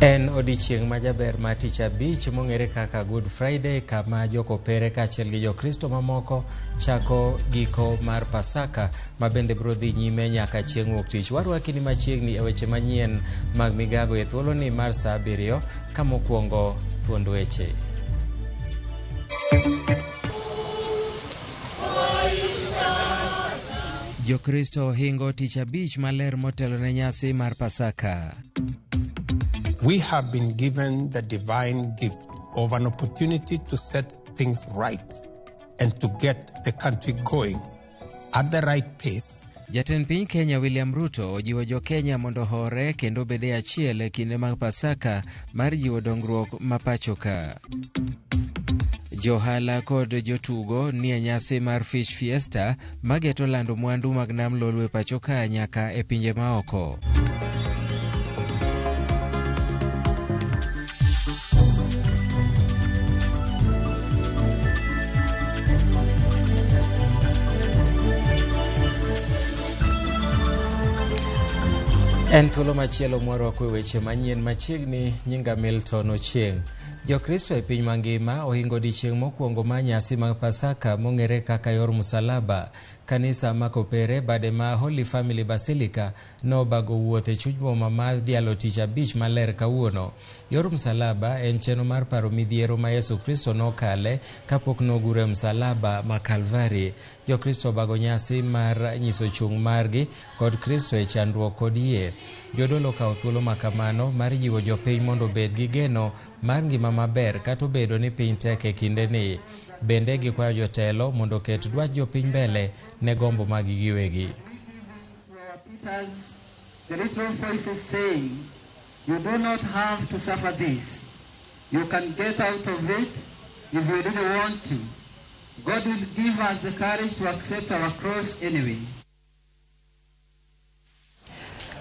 En odiechieng' majaber ma tich abich mong'ere kaka Good Friday, kama jokopere kaachiel gi jokristo mamoko chako giko mar Pasaka ma bende biro dhi nyime nyaka chieng' wuok tich. Warwakini machiegni e weche manyien mag Migago e thuoloni mar saa 7 ka mokwongo thuond weche. Jokristo hingo tich abich maler motelo ne nyasi mar Pasaka. We have been given the divine gift of an opportunity to set things right and to get the country going at the right pace. Jatend piny Kenya William Ruto ojiwo jo Kenya mondo hore kendo bede achiel e kinde mag Pasaka mar jiwo dongruok ma pacho ka. Johala kod jotugo ni e nyasi mar Fish Fiesta mageto lando mwandu mag nam lolwe pacho ka nyaka e pinje maoko. En thuolo machielo mwarwako e weche manyien machiegni. Nyinga Milton Ochieng'. Jokristo e piny mangima ohingo odiechieng' mokwongo ma nyasi mag Pasaka mong'ere kaka yor msalaba. Kanisa makopere bade ma Holy Family Basilica nobago wuoth e chuny boma ma dhialo tich abich maler kawuono. Yor msalaba en chenro mar paro midhiero ma Yesu Kristo nokale kapok nogure msalaba ma Kalvari. Jokristo bago nyasi mar nyiso chung' margi kod Kristo e chandruok kod yie. Jodolo kawo thuolo makamano mar jiwo jopiny mondo bed gi geno mar ngima maber kata obedo ni piny tek e kindeni. Bende gikwayo jotelo mondo ket dwach jopiny mbele ne gombo magi giwegi. The little voices saying, you do not have to suffer this. You can get out of it if you really want to. God will give us the courage to accept our cross anyway.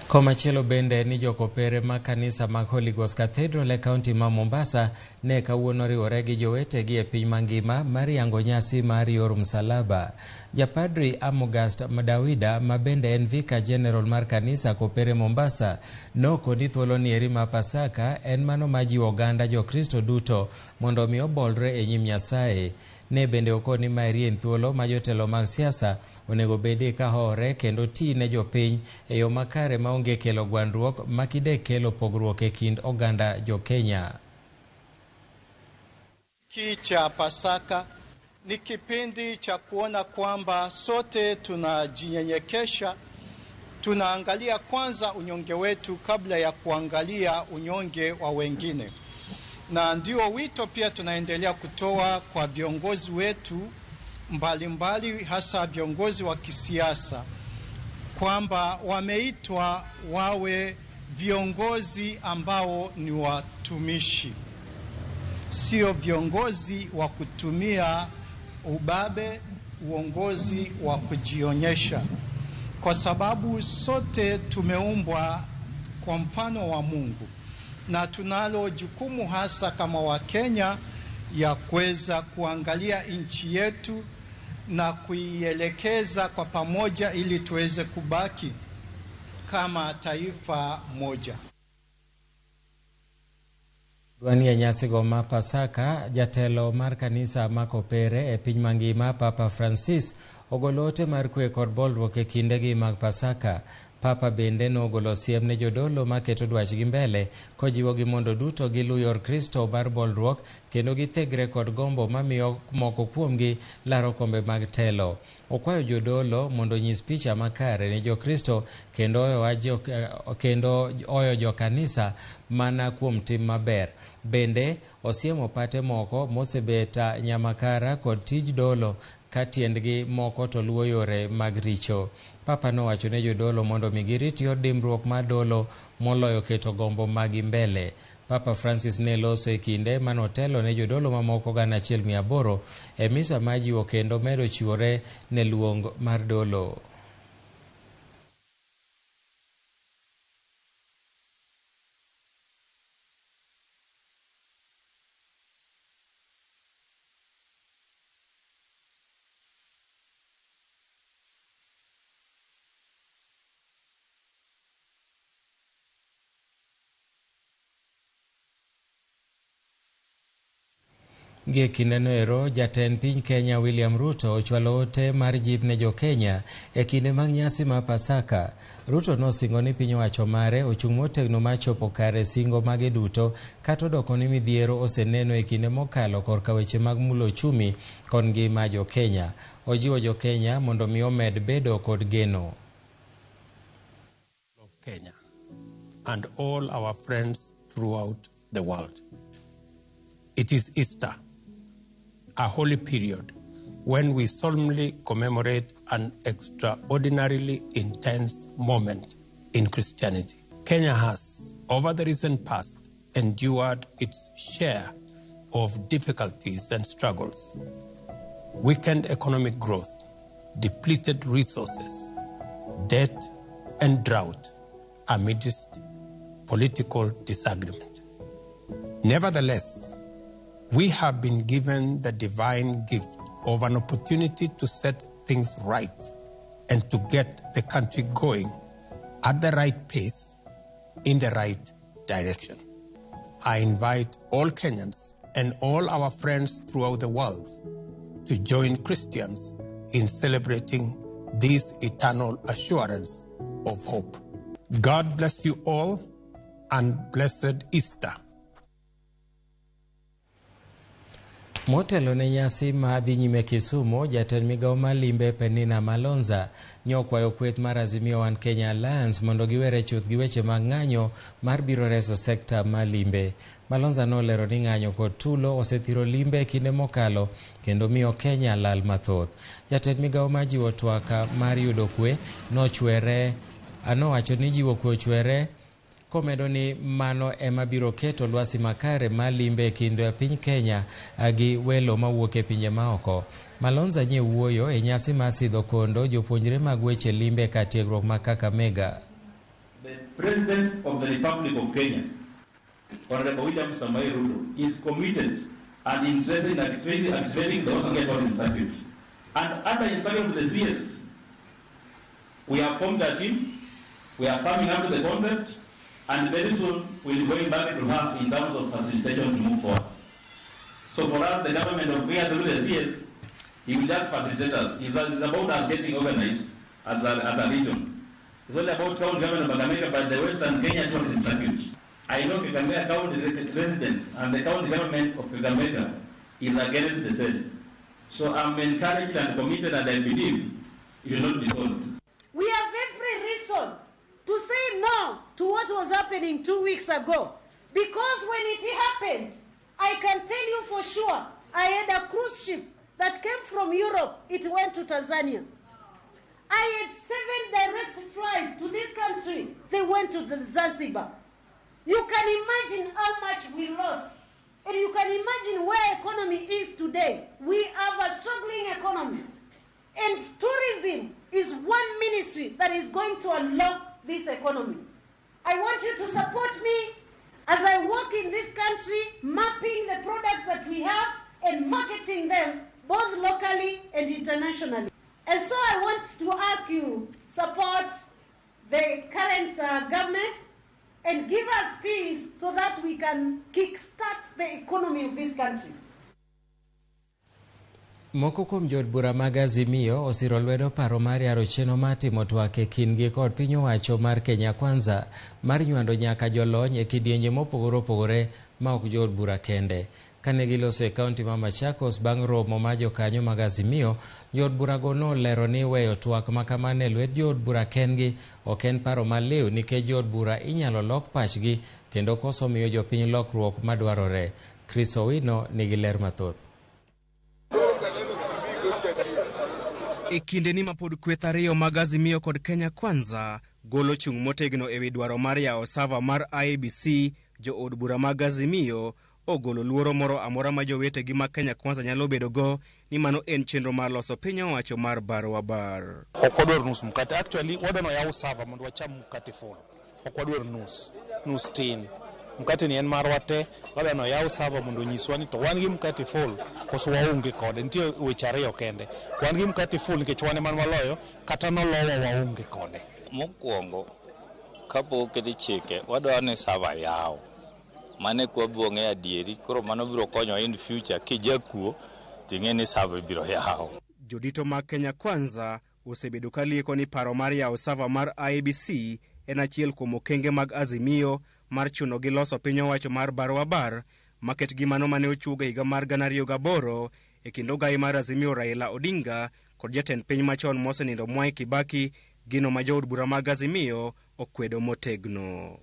Komachielo bende ni jokopere ma kanisa mag Holy Ghost Cathedral e kaunti ma Mombasa ne kawuono riwore gi jowetegi e piny mangima mar yango nyasi mar yor msalaba. Japadri Amogast Madawida ma bende en Vicar General mar kanisa kopere Mombasa nokoni thuolo ni eri ma Pasaka en mano ma jiwo oganda jokristo duto mondo mi obolre e nyim Nyasaye. Ne bende okoni maeri en thuolo ma jotelo mag siasa onego bedi ka hore kendo ti ne jopiny e yo makare maonge kelo gwandruok makide kelo pogruok e kind oganda jo Kenya. Cha Pasaka ni kipindi cha kuona kwamba sote tunajinyenyekesha, tunaangalia kwanza unyonge wetu kabla ya kuangalia unyonge wa wengine. Na ndio wito pia tunaendelea kutoa kwa viongozi wetu mbalimbali, hasa viongozi wa kisiasa, kwamba wameitwa wawe viongozi ambao ni watumishi, sio viongozi wa kutumia ubabe, uongozi wa kujionyesha, kwa sababu sote tumeumbwa kwa mfano wa Mungu na tunalo jukumu hasa kama Wakenya ya kuweza kuangalia nchi yetu na kuielekeza kwa pamoja ili tuweze kubaki kama taifa moja. Dwania nyasi go ma Pasaka, jatelo mar kanisa makopere e piny mangima Papa Francis ogolote mar kwe kod bolruok e kindegi mag Pasaka. Papa bende nogolo siem ne jodolo maketo dwachgi mbele kojiwogi mondo duto gilu yor Kristo mar bolruok kendo githegre kod gombo mamiyo moko kuomgi laro kombe mag telo. Okwayo jodolo mondo nyis picha makare ne jokristo kendo oyo jokanisa mana kuom tim maber. Bende osiemo pate moko mosebeta nyamakara kod tij dolo ka tiendgi moko to luwo yore mag richo. Papa nowacho ne jodolo mondo migirit yor dimbruok mar dolo moloyo keto gombo magi mbele. Papa Francis ne loso e kinde manotelo ne jodolo mamoko 1,800 e misa majiwo kendo medo chiwore ne luong mar dolo. Gie kindeno ero, jatend piny Kenya William Ruto ochwalo ote mar jip ne jo Kenya e kinde mag nyasi ma Pasaka. Ruto nosingo ni piny owacho mare ochung' motegno mar chopo kare singo mage duto, kata odoko ni midhiero oseneno e kinde mokalo korka weche mag mulo ochumi kod ngima jo Kenya. Ojiwo jo Kenya mondo mi omed bedo kod geno. Of Kenya and all our friends throughout the world. It is Easter, a holy period when we solemnly commemorate an extraordinarily intense moment in Christianity. Kenya has, over the recent past, endured its share of difficulties and struggles. Weakened economic growth, depleted resources, debt, and drought amidst political disagreement. Nevertheless, we have been given the divine gift of an opportunity to set things right and to get the country going at the right pace, in the right direction. I invite all Kenyans and all our friends throughout the world to join Christians in celebrating this eternal assurance of hope. God bless you all and blessed Easter. Motelo ne nyasi ma dhi nyime Kisumu, jatend Migago mar limbe Penina Malonza nyokwayo kweth mar Azimio One Kenya Alliance mondo giwere chuth gi weche mag ng'anyo mar biro reso sekta mar limbe. Malonza nolero ni ng'anyo kod tulo osethiro limbe kinde mokalo kendo miyo Kenya lal mathoth. Jatend Migago ma jiwo twaka mar yudo kwe nowacho ni jiwo kwe ochwere komedo ni mano ema biro keto lwasi makare ma limbe e kind piny Kenya gi welo mawuok e pinje maoko. Malonza nye wuoyo e nyasi mar sidho kondo jopuonjre mag weche limbe ka tiegruok ma Kakamega. The President of the Republic of Kenya, Honorable William Samoei Ruto, is committed and interested in activating the Ocean Gate circuit. And under the target of the CS, we have formed a team, we are coming up to the concept, and very soon we'll be going back to her in terms of facilitation to move forward. So for us, the government of Kenya through the CS, he will just facilitate us. It's about us getting organized as a region. It's not about county government of Kakamega, but the Western Kenya tourism circuit. I know Kakamega county residents and the county government of Kakamega is against the sale. So I'm encouraged and committed, and I believe it will not be solved. We have every reason to say no to what was happening 2 weeks ago. Because when it happened, I can tell you for sure, I had a cruise ship that came from Europe. It went to Tanzania. I had 7 direct flights to this country. They went to the Zanzibar. You can imagine how much we lost. And you can imagine where economy is today. We have a struggling economy. And tourism is one ministry that is going to unlock this economy. I want you to support me as I work in this country, mapping the products that we have and marketing them both locally and internationally. And so I want to ask you, support the current government and give us peace so that we can kickstart the economy of this country. Moko kuom jod bura mag Azimio osiro lwedo paro mar yaro chenro mar timo twak e kindgi kod piny owacho mar Kenya Kwanza mar nywando nyaka jolony e kidienje mopogore opogore ma ok jod bura kende. Kane giloso e kaunti ma Machakos bang' romo ma jokanyo mag Azimio, jod burago nolero ni weyo twak makamane lwet jod bura kendgi ok en paro maliw nikech jod bura inyalo lok pachgi kendo koso miyo jopiny lokruok madwarore. Chris Owino nigi ler mathoth. E kinde ni mapod kweth ariyo mag Azimio kod Kenya Kwanza golo chung' motegno ewi dwaro mar yawo sava mar IEBC, jo od bura mag Azimio ogolo luoro moro amora ma jowetegi mag Kenya Kwanza nyalo bedogo ni mano en chenro mar loso piny owacho mar barwa bar. Ok wadwar nus mkate. Actually, wadwano yawo sava mondo wacham mkate full. Ok wadwar nus tin. Mkate ni en marwa te, wadwano yawo sava mondo nyiswa ni to wan gi mkate full koso waonge kode. Nitie weche ariyo kende. Wan gi mkate full nikech wan ema waloyo, kata nolowa waonge kode. Mokwongo kapok idhi chike wadwaro ni sava yaw mane kwa buonge adieri koro mano biro konyo in future kijakuo tingeni save biro yao. Jodito mag Kenya Kwanza osebedo kalieko ni paro mar yawo sava mar IEBC en achiel kuom okenge mag Azimio mar chuno gi loso piny owacho mar Barwabar maket gi mano mane ochuga higa mar 2008 e kind ogai mar Azimio Raila Odinga kod jatend piny machon mosenindo Mwai Kibaki, gino ma jood bura mag Azimio okwedo motegno.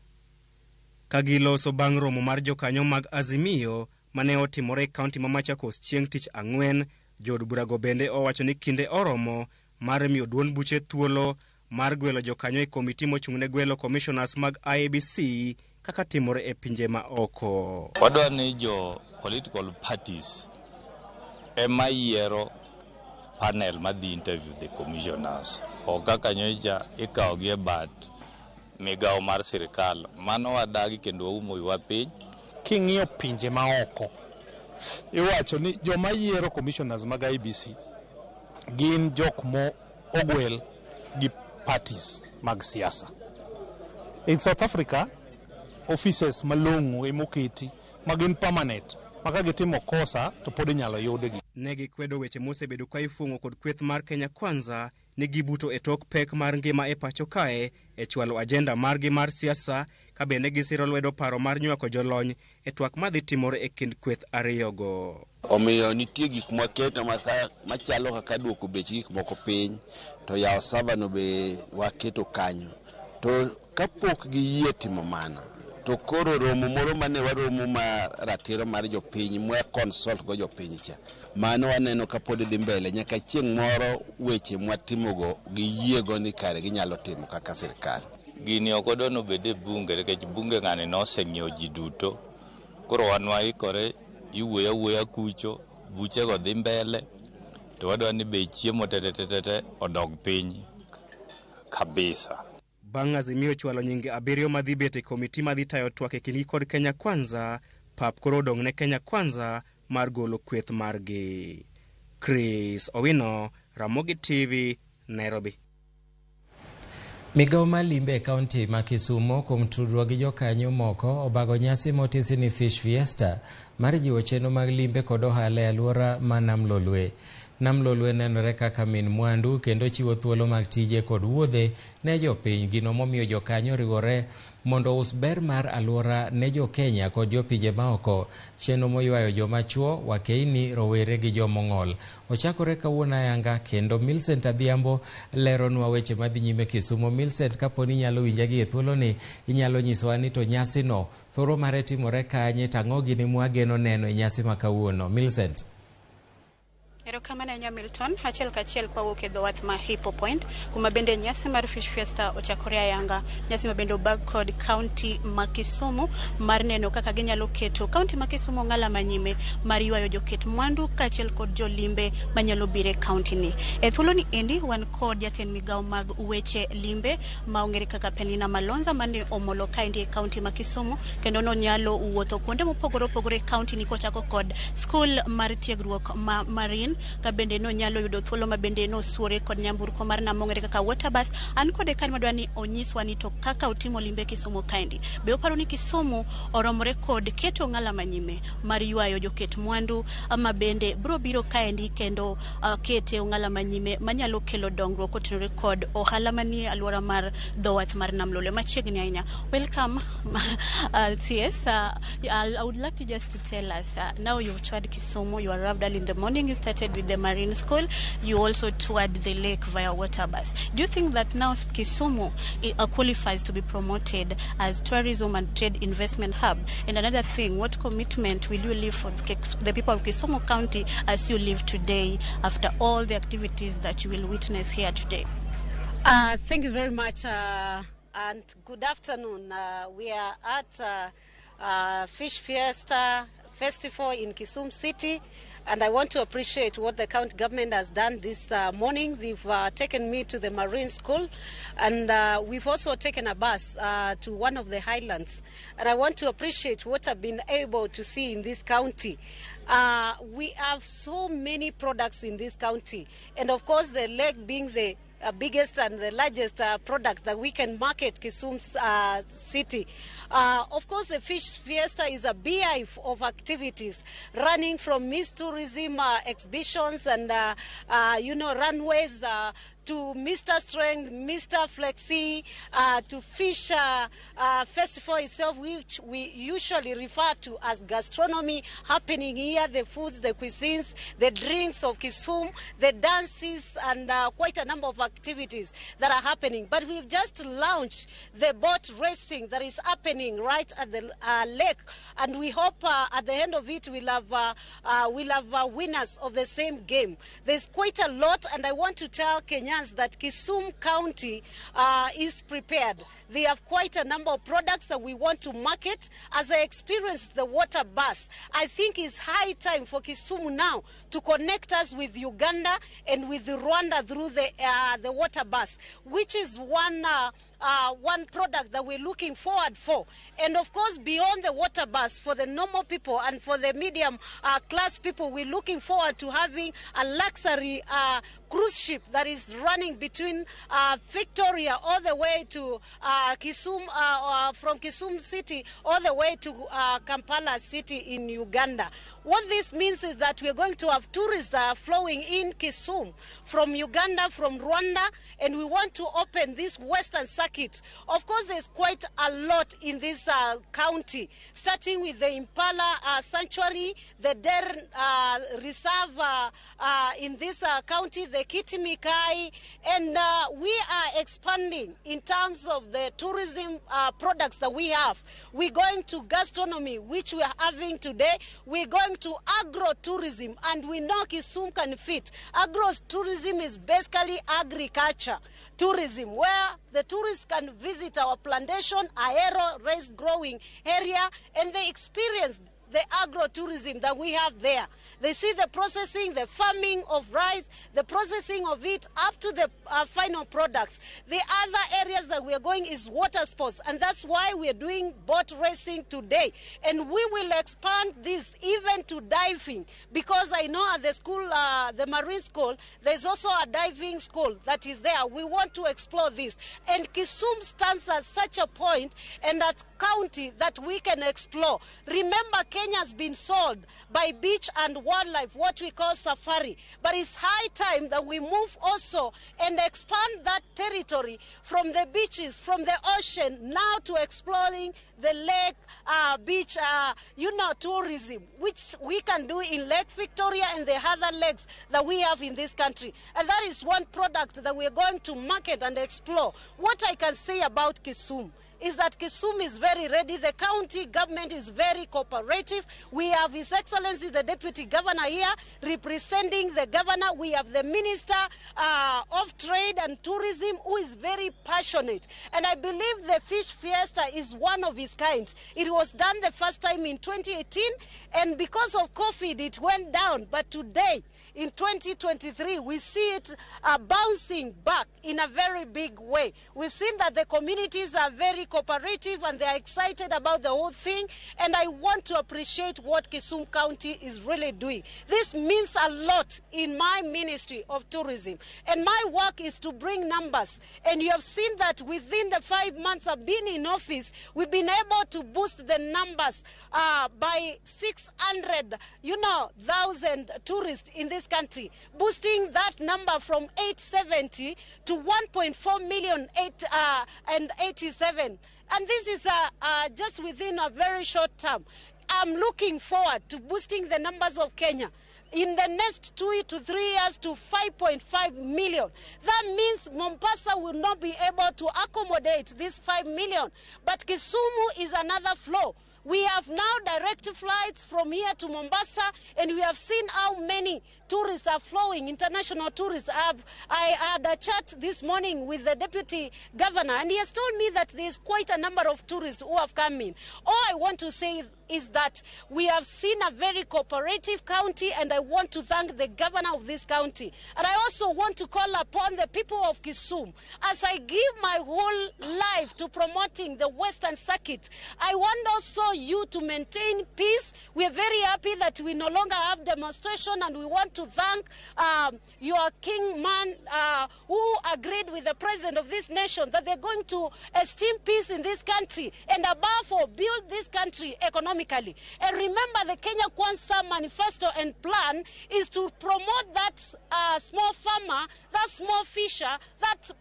Kagiloso bang' romo mar jokanyo mag Azimio mane otimore e kaunti ma Machakos chieng' tich ang'wen, jood burago bende owacho ni kinde oromo mar miyo duond buche thuolo mar gwelo jokanyo e komiti mochung'ne gwelo commissioners mag IEBC kaka timore e pinje ma oko. Wadwa ni jo political parties ema yiero panel madhi interview the commissioners o kaka nyocha ikawogi e bad migawo mar sirikal. Mano wadagi kendo waumo wa piny. King'iyo pinje ma oko iwacho ni joma yiero commissioners mag IEBC gin jok mo ogwel gi parties mag siasa. In South Africa, offices malong'o emoketi magin permanent maka gitimo kosa to pod inyalo yudgi. Ne gikwedo weche mosebedo ka ifuong'o kod kweth mar Kenya Kwanza ni gibuto e tok pek mar ngima e pacho kae e chwalo ajenda margi mar siasa ka bende gisiro lwedo paro mar nywako jolony e twak madhi timore e kind kweth ariyogo. Omiyo nitie gik mwaketo machalo kaka duoko bech gik moko piny to yawo savano be waketo kanyo. To kapok giyie timo mana to koro romo moro mane waromo ma ratiro mar jopiny mwa consult go jopiny cha mano waneno ka pod dhi mbele nyaka chieng' moro weche mwatimogo giyiego ni kare ginyalo timo kaka sirikal. Gini okodono bede bunge nikech bunge ng'ani noseng'iewo ji duto koro wan waikore iwuoya kucho buchego dhi mbele to wadwa ni be chiemo tete odog piny kabisa. Bang' Azimio chwalo nyinge 7 madhi bet e komiti madhi tayo twak e kindgi kod Kenya Kwanza, pap koro odong' ne Kenya Kwanza mar golo kweth margi. Chris Owino, Ramogi TV, Nairobi. Migawo mar limbe e kaunti ma Kisumo kuom tudruok gi jokanyo moko obago nyasi motisi ni Fish Fiesta mar jiwo chenro mag limbe kod ohala e alwora ma Nam Lolwe. Nam Lolwe nenore kaka min mwandu kendo chiwo thuolo mag tije kod wuodhe ne jopiny, gino momiyo jokanyo riwore mondo us ber mar alwora ne jo-Kenya kod jopinje maoko, chenro moywayo joma chuo, wakeini, rowere gi jomong'ol. Ochakore kawuono ayanga kendo Millicent Adhiambo leronwa weche madhi nyime Kisumo. Millicent, kaponi inyalo winja gi e thuoloni, inyalo nyisowa ni to nyasino thoro mare timore kanye, tang'o gini mwageno neno e nyasi ma kawuono. Millicent. Erokamano nya Milton, achiel kachiel kwa wuok e dho wath ma Hippo Point, kuma bende nyasi mar Fish Fiesta ochakore ayanga, nyasi ma bende obag kod kaunti ma Kisumu mar neno kaka ginyalo keto kaunti ma Kisumu ng'ala manyime mar ywayo joket mwandu kachiel kod jolimbe manyalo bire kaunti ni. E thuoloni endi wan kod jatend migawo mag weche limbe ma ong'ere kaka Penina Malonza mane omolo kaendi e kaunti ma Kisumu, kendo nonyalo wuotho kuonde mopogore opogore kaunti ni kochako kod skul mar tiegruok ma Marine ka bende no nyalo yudo thuolo ma bende no suore kod nyamburko mar namongere kaka water bus. An kode kan madwa ni onyiswa ni to kaka utimo limbe Kisumu kaendi, be oparo ni Kisumu oromore kod keto ng'ala manyime mar ywayo joket mwandu ama bende bro biro kaendi kendo kete ng'ala manyime manyalo kelo dongruok kotenore kod ohala manie alwora mar dho wath mar Nam Lolwe machiegni ahinya. Welcome CS. I would like to just to tell us now you've toured Kisumu, you arrived early in the morning, you started with the Marine School, you also toured the lake via water bus. Do you think that now Kisumu qualifies to be promoted as tourism and trade investment hub? And another thing, what commitment will you leave for the people of Kisumu County as you live today after all the activities that you will witness here today? Thank you very much and good afternoon. We are at Fish Fiesta Festival in Kisumu City, and I want to appreciate what the county government has done this morning. They've taken me to the Marine School, and we've also taken a bus to one of the highlands. And I want to appreciate what I've been able to see in this county. We have so many products in this county, and of course the lake being the biggest and the largest product that we can market Kisumu city. Of course, the Fish Fiesta is a beehive of activities running from Miss Tourism exhibitions and, runways to Mr. Strength, Mr. Flexi, to Fish Festival itself, which we usually refer to as gastronomy happening here, the foods, the cuisines, the drinks of Kisumu, the dances, and quite a number of activities that are happening. But we've just launched the boat racing that is happening right at the lake, and we hope at the end of it we'll have winners of the same game. There's quite a lot, and I want to tell Kenyans that Kisumu County is prepared. They have quite a number of products that we want to market. As I experienced the water bus, I think it's high time for Kisumu now to connect us with Uganda and with Rwanda through the water bus, which is one product that we're looking forward for. And of course, beyond the water bus, for the normal people and for the medium class people, we're looking forward to having a luxury cruise ship that is running between Victoria all the way to Kisumu, from Kisumu city all the way to Kampala city in Uganda. What this means is that we're going to have tourists flowing in Kisumu from Uganda, from Rwanda, and we want to open this western circuit. Of course, there's quite a lot in this county, starting with the Impala Sanctuary, the Deer Reserve in this county, the Kitimikai, and we are expanding in terms of the tourism products that we have. We're going to gastronomy, which we are having today. We're going to agro-tourism, and we know Kisumu can fit. Agro-tourism is basically agriculture tourism, where the tourists can visit our plantation, aero, rice growing area, and they experience the agro-tourism that we have there. They see the processing, the farming of rice, the processing of it up to the final products. The other areas that we are going is water sports, and that's why we are doing boat racing today. And we will expand this even to diving, because I know at the school, the Marine School, there's also a diving school that is there. We want to explore this. And Kisumu stands at such a point and that county that we can explore. Remember, Kenya has been sold by beach and wildlife, what we call safari. But it's high time that we move also and expand that territory from the beaches, from the ocean, now to exploring the lake, beach, tourism, which we can do in Lake Victoria and the other lakes that we have in this country. And that is one product that we're going to market and explore. What I can say about Kisumu is that Kisumu is very ready. The county government is very cooperative. We have His Excellency, the Deputy Governor here, representing the Governor. We have the Minister of Trade and Tourism, who is very passionate. And I believe the Fish Fiesta is one of its kind. It was done the first time in 2018, and because of COVID, it went down. But today, in 2023, we see it bouncing back in a very big way. We've seen that the communities are very cooperative and they're excited about the whole thing, and I want to appreciate what Kisumu County is really doing. This means a lot in my Ministry of Tourism, and my work is to bring numbers. And you have seen that within the 5 months I've been in office, we've been able to boost the numbers by 600,000 tourists in this country, boosting that number from 870 to 1.4 million 887. And this is just within a very short term. I'm looking forward to boosting the numbers of Kenya in the next 2 to 3 years to 5.5 million. That means Mombasa will not be able to accommodate this 5 million. But Kisumu is another flow. We have now direct flights from here to Mombasa, and we have seen how many tourists are flowing, international tourists. I had a chat this morning with the Deputy Governor, and he has told me that there's quite a number of tourists who have come in. All I want to say is that we have seen a very cooperative county, and I want to thank the governor of this county. And I also want to call upon the people of Kisumu. As I give my whole life to promoting the Western Circuit, I want also you to maintain peace. We are very happy that we no longer have demonstration, and we want to thank your king man who agreed with the president of this nation that they're going to esteem peace in this country, and above all, build this country economically. And remember, the Kenya Kwanza manifesto and plan is to promote that small farmer, that small fisher, that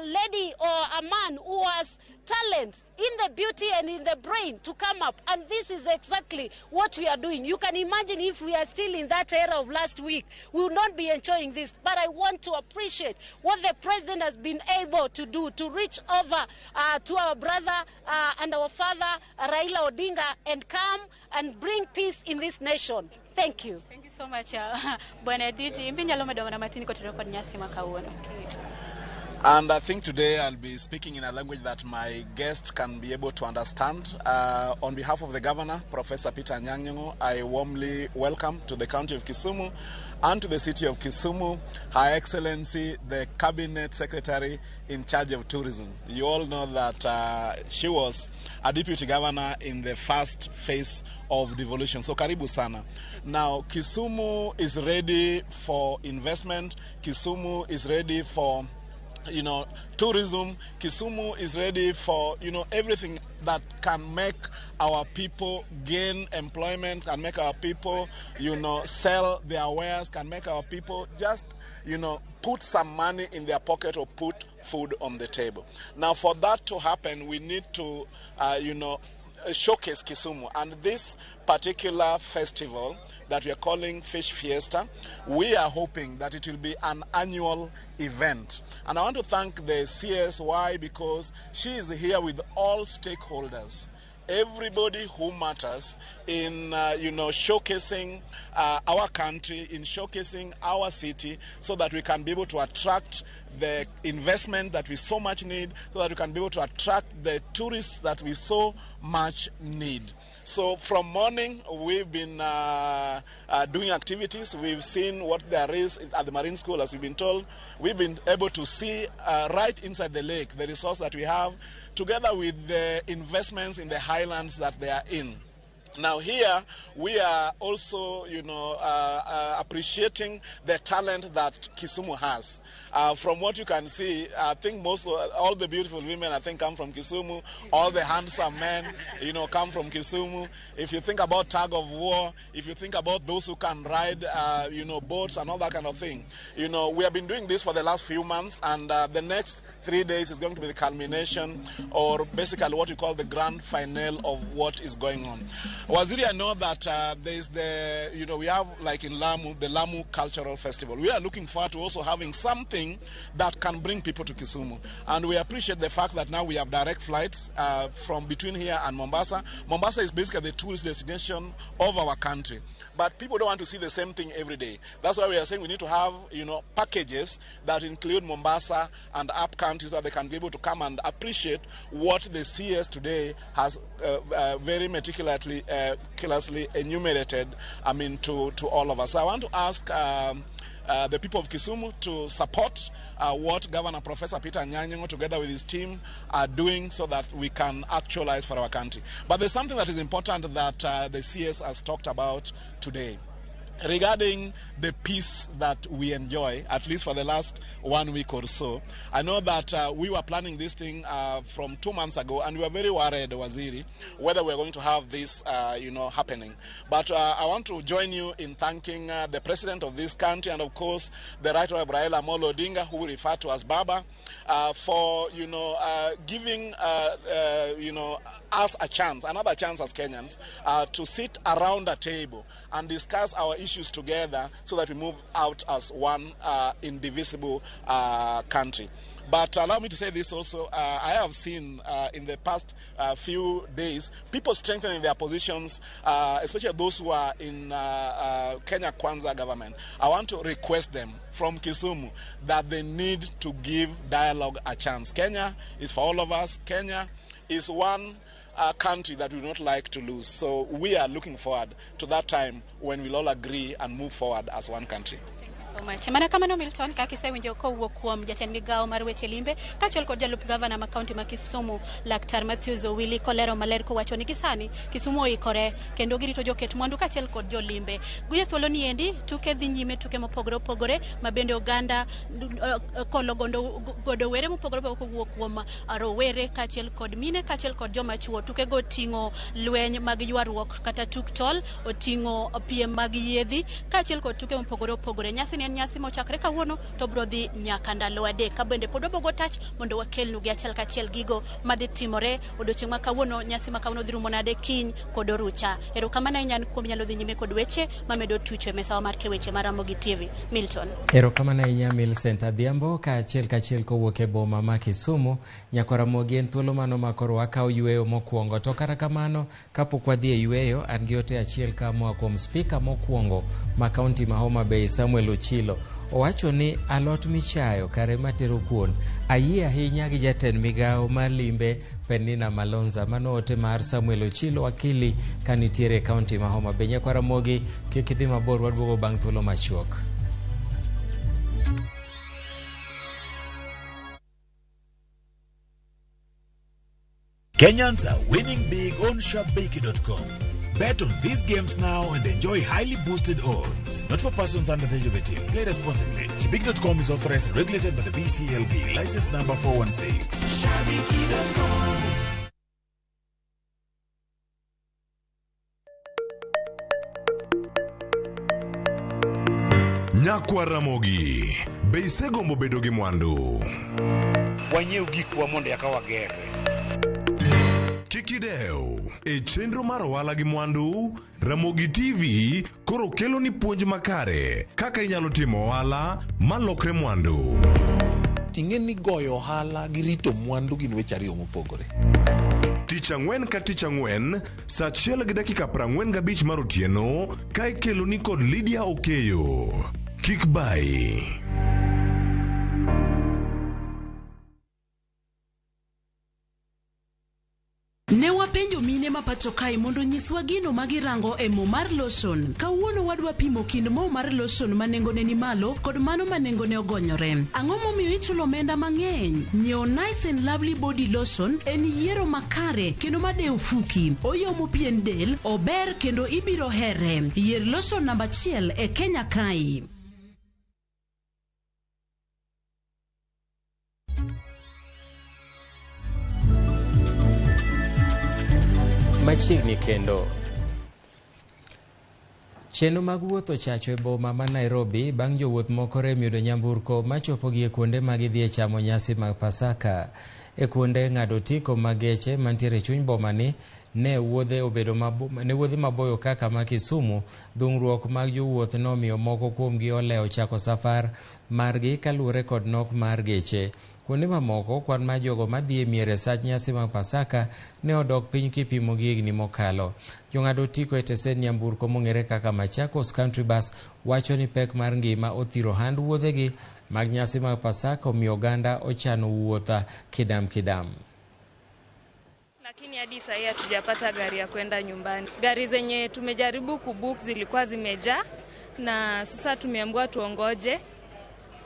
lady or a man who has talent in the beauty and in the brain to come up. And this is exactly what we are doing. You can imagine if we are still in that era of last week, we will not be enjoying this. But I want to appreciate what the president has been able to do to reach over to our brother and our father, Raila Odinga, and come and bring peace in this nation. Thank you. Thank you so much. Bwana Diji, imbinyalo madongana matini kotero kwa nyasi makauono. And I think today I'll be speaking in a language that my guest can be able to understand. On behalf of the governor, Professor Peter Anyang', I warmly welcome to the county of Kisumu and to the city of Kisumu, Her Excellency, the Cabinet Secretary in charge of tourism. You all know that she was a deputy governor in the first phase of devolution. So karibu sana. Now, Kisumu is ready for investment. Kisumu is ready for tourism. Kisumu is ready for, everything that can make our people gain employment, can make our people, sell their wares, can make our people just, put some money in their pocket or put food on the table. Now, for that to happen, we need to, showcase Kisumu. And this particular festival that we are calling Fish Fiesta, we are hoping that it will be an annual event. And I want to thank the CSY because she is here with all stakeholders, everybody who matters in showcasing our country, in showcasing our city, so that we can be able to attract the investment that we so much need, so that we can be able to attract the tourists that we so much need. So from morning, we've been doing activities. We've seen what there is at the Marine School, as we've been told. We've been able to see right inside the lake the resource that we have, together with the investments in the highlands that they are in. Now here, we are also, appreciating the talent that Kisumu has. From what you can see, I think all the beautiful women, I think, come from Kisumu. All the handsome men, come from Kisumu. If you think about tug of war, if you think about those who can ride, boats and all that kind of thing, we have been doing this for the last few months, and the next 3 days is going to be the culmination, or basically what we call the grand finale of what is going on. Waziri, I know that there is we have, like in Lamu, the Lamu Cultural Festival. We are looking forward to also having something that can bring people to Kisumu. And we appreciate the fact that now we have direct flights from between here and Mombasa. Mombasa is basically the tourist destination of our country. But people don't want to see the same thing every day. That's why we are saying we need to have, packages that include Mombasa and up countries, so that they can be able to come and appreciate what the CS today has very meticulously enumerated, to all of us. So I want to ask the people of Kisumu to support what Governor Professor Peter Anyang', together with his team, are doing, so that we can actualize for our country. But there's something that is important that the CS has talked about today, regarding the peace that we enjoy, at least for the last 1 week or so. I know that we were planning this thing from 2 months ago, and we were very worried, Waziri, whether we're going to have this, happening. But I want to join you in thanking the president of this country, and of course the Right Honorable Raila Amolo Odinga, who we refer to as Baba, for giving us a chance, another chance as Kenyans, to sit around a table and discuss our issues together, so that we move out as one indivisible country. But allow me to say this also. I have seen in the past few days people strengthening their positions, especially those who are in Kenya Kwanza government. I want to request them from Kisumu that they need to give dialogue a chance. Kenya is for all of us. Kenya is one country that we would not like to lose. So we are looking forward to that time when we'll all agree and move forward as one country. So much. Mana kamano Milton kaka isewinjo kowuok kuom jatend migawo mar weche limbe kaachiel kod jalup gavana ma kaunti ma Kisumu Laktar Matthews Owili kolero maler kowacho ni gisani Kisumu oikore kendo girito joket mwandu kaachiel kod jolimbe. Guye thuolo ni endi tuke dhi nyime, tuke mopogore opogore ma bende oganda kolo godo were mopogore kowuok kuom rowere kaachiel kod mine kaachiel kod joma chuo. Tuke go ting'o lweny mag ywaruok kata tuk tol, oting'o piem mag yiedhi kaachiel kod tuke mopogore opogore. Nyasi ni en nyasi mochakre kawuono to bro dhi nyaka ndalo adek. Ka bende pod wabogo tach mondo wakelnu gi achiel kachiel gigo madhi timore odiochieng' ma kawuono. Nyasi ma kawuono dhi rumo nade kiny kod orucha. Erokamano ahinya kuom nyalo dhi nyime kod weche mamedo tucho e mesawa mar keweche mar Ramogi TV. Milton. Erokamano ahinya Millicent Adhiambo kaachiel kowuok e boma ma Kisumu. Nyako Ramogi en thuolo mano ma koro wakawo yweyo mokwongo, to kata kamano kapok wadhi e yweyo an gi ote achiel ka moa kuom spika mokwongo ma kaunti ma Homa Bay Samuel Ochilo. Owacho ni alot michayo kare matero kuon. Ayie ahinya gi jatend migawo mar limbe Penina Malonza. Mano ote mar Samuel Ochilo, wakili kanitiere kaunti ma Homa Bay. Nyako Ramogi kik idhi mabor, waduogo bang' thuolo machuok. Kenyans are winning big on sharpbakey.com. Bet on these games now and enjoy highly boosted odds. Not for persons under the age of 18. Play responsibly. Shabiki.com is authorized and regulated by the BCLB. License number 416. Shabiki.com. Nyakwa Ramogi. Be isegombo bedo gi mwandu. Wanyiew gik wa mondo yakawa gere. Kikideo, e chenro mar ohala gi mwandu, Ramogi TV koro kelo ni puonj makare kaka inyalo timo ohala malokre mwandu. Ting'e ni goyo ohala gi rito mwandu gin weche ariyo mopogore. Tich ang'wen ka tich ang'wen, saa 1:45 mar otieno, ka ikelo ni kod Lydia Okeyo. Kik bai. Ne wapenjo mine ma pacho kae mondo nyiswa gino magirango e mo mar lotion. Kawuono wadwa pimo kind mo mar lotion ma nengone ni malo kod mano ma nengone ogonyore. Ang'o momiyo ichulo omenda mang'eny? Nyiewo Nice and Lovely Body Lotion en yiero makare kendo madewo fuki. Oyomo pien del, ober kendo ibiro here. Yier lotion namba 1 e Kenya kae. Machiegni kendo chenro mag wuotho chacho e boma ma Nairobi bang' jowuoth moko rem yudo nyamburko machopogi e kuonde ma gidhie chamo nyasi mag Pasaka. E kuonde ng'ado otiko mag geche mantiere chuny boma ni ne wuodhi maboyo kaka ma Kisumu. Dhung'ruok mag jowuoth nomiyo moko kuomgi olewo chako safar margi kaluwore kod nok mar geche. Kuonde mamoko kwan ma jogo madhi e miere sach nyasi mag Pasaka ne odok piny kipimo gi higni mokalo. Jong'ado otiko e tesend nyamburko mong'ere kaka Machakos Country Bus wacho ni pek mar ngima othiro hand wuodhegi mag nyasi mag Pasaka, omiyo oganda ochano wuotha kidam. Lakini hadi sasa hatujapata gari ya kwenda nyumbani. Gari zenye tumejaribu kubook zilikuwa zimejaa na sasa tumeambiwa tuongoje,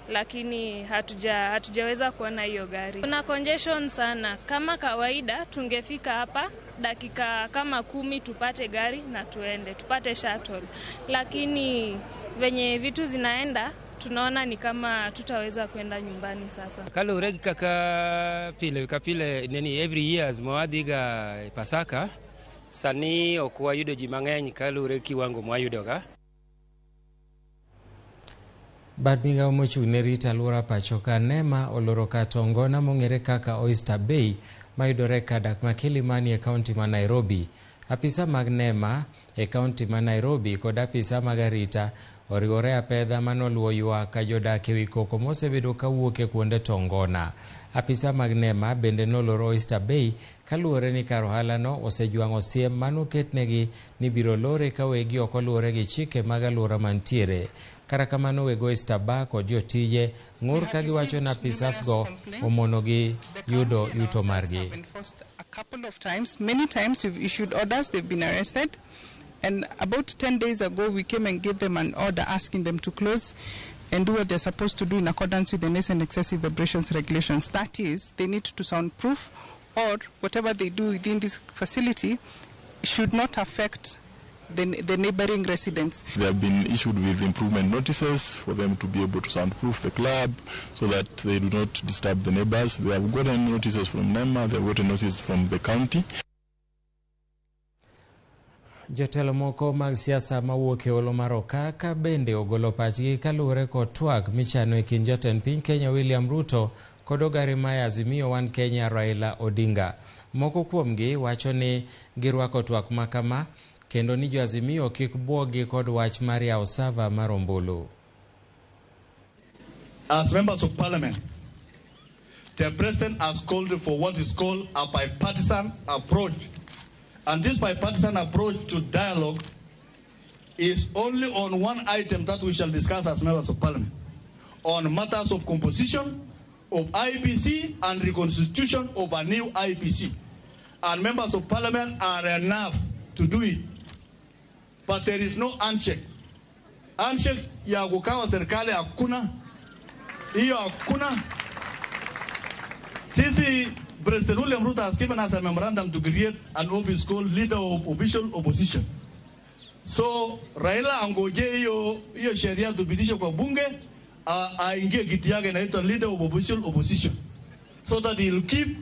lakini hatujaweza kuona hiyo gari. Kuna congestion sana. Kama kawaida tungefika hapa dakika kama 10 tupate gari na tuende, tupate shuttle. Lakini venye vitu zinaenda tunaona ni kama tutaweza kwenda nyumbani sasa. Kalo regi kaka pile neni every years mwadhiga Pasaka sani okwa yudo ji mang'eny kalo regi kiwango mwayudoga. Bad migawo mochung' ne rito alwora pacho ka NEMA oloro kar tongona mong'ere kaka Oyster Bay mayudore kadak ma Kilimani e kaunti ma Nairobi. Apisa mag NEMA e kaunti ma Nairobi kod apisa mag arita oriwore apedha manoluwo ywak ka jodak e wi koko mosebedo kawuok e kuonde tongona. Apisa mag NEMA bende noloro Oyster Bay kaluwore ni kar ohalano osejwang'o siem manoketnegi ni biro lore ka wegi ok oluwore gi chike mag alwora mantiere. Kara kamano weg Oyster Bay kod jotije ng'ur ka giwacho na apisasgo omonogi yudo yuto margi. couple of times. Many times we've issued orders, they've been arrested. And about 10 days ago, we came and gave them an order asking them to close and do what they're supposed to do in accordance with the nascent excessive vibrations regulations. That is, they need to soundproof, or whatever they do within this facility should not affect the neighboring residents. They have been issued with improvement notices for them to be able to soundproof the club so that they do not disturb the neighbors. They have gotten notices from NEMA, they have gotten notices from the county. Jotelo moko mag siasa mawuok e Holo mar Okaka bende ogolo pachgi kaluwore kod twak michano e kind jatend piny Kenya William Ruto kod ogari ma Azimio One Kenya Raila Odinga. Moko kuomgi wacho ni girwako twak makama kendo ni jo Azimio kik buogi kod wach mar yawo sava mar ombulu. As members of parliament, the president has called for what is called a bipartisan approach. And this bipartisan approach to dialogue is only on one item that we shall discuss as members of parliament, on matters of composition of IPC and reconstitution of a new IPC. And members of parliament are enough to do it. But there is no handshake. Handshake ya kukawa serikali hakuna. Hiyo hakuna. Sisi President William Ruto has given us a memorandum to create an office called Leader of Official Opposition. So Raila angoje hiyo sheria tupitishwe kwa bunge, aingie kiti yake inaitwa Leader of Official Opposition, so that he will keep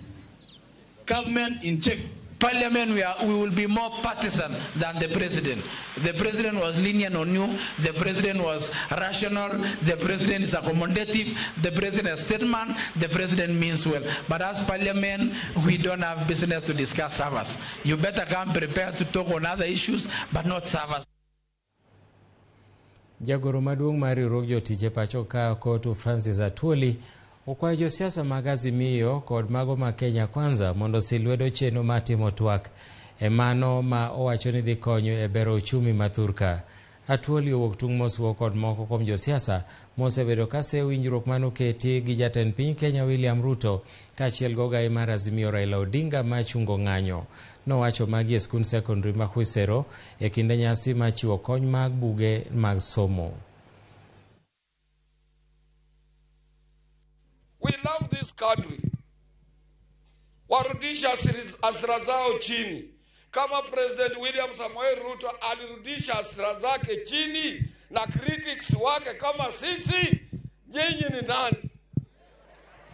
government in check. Parliament, we will be more partisan than the president. The president was lenient on you. The president was rational. The president is accommodative. The president is statesman. The president means well. But as parliament, we don't have business to discuss servers. You better come prepared to talk on other issues, but not servers. Jagoro maduong' mar riwruok jotije pacho ka Kotu Francis Atwoli okwayo josiasa mag Azimio kod mago ma Kenya Kwanza mondo silwedo chenro matimo twak e mano ma owacho ni dhi konyo e bero uchumi mathurka. Atwoli owuok tung' moswo kod moko kuom josiasa mosebedo ka seyo winjruok manoketi gi jatend piny Kenya William Ruto kaachiel gogai mar Azimio Raila Odinga machungo ng'anyo. Nowacho magi e skund secondary ma Hwisero e kinde nyasi machiwo kony mag buge mag somo. We love this country. Warudisha hasira zao chini. Kama President William Samoei Ruto alirudisha hasira zake chini na critics wake kama sisi, nyinyi ni nani?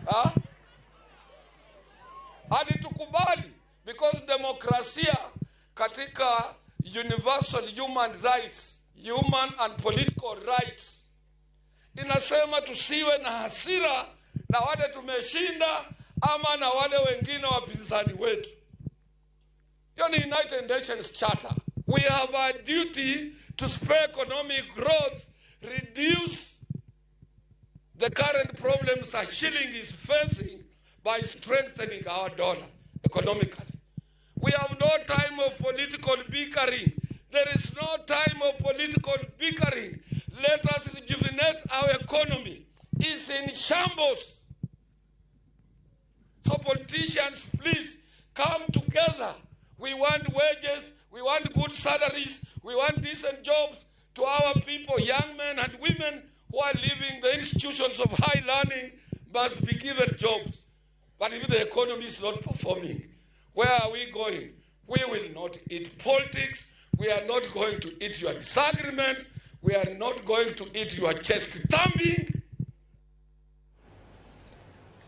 Ha? Alitukubali because demokrasia katika universal human rights, human and political rights, inasema tusiwe na hasira na wale tumeshinda ama na wale wengine wapinzani wetu. Hiyo ni United Nations Charter. We have a duty to spur economic growth, reduce the current problems a shilling is facing by strengthening our dollar economically. We have no time of political bickering. There is no time of political bickering. Let us rejuvenate our economy. It's in shambles. So politicians, please come together. We want wages, we want good salaries, we want decent jobs to our people, young men and women who are leaving the institutions of high learning must be given jobs. But if the economy is not performing, where are we going? We will not eat politics. We are not going to eat your disagreements. We are not going to eat your chest thumping.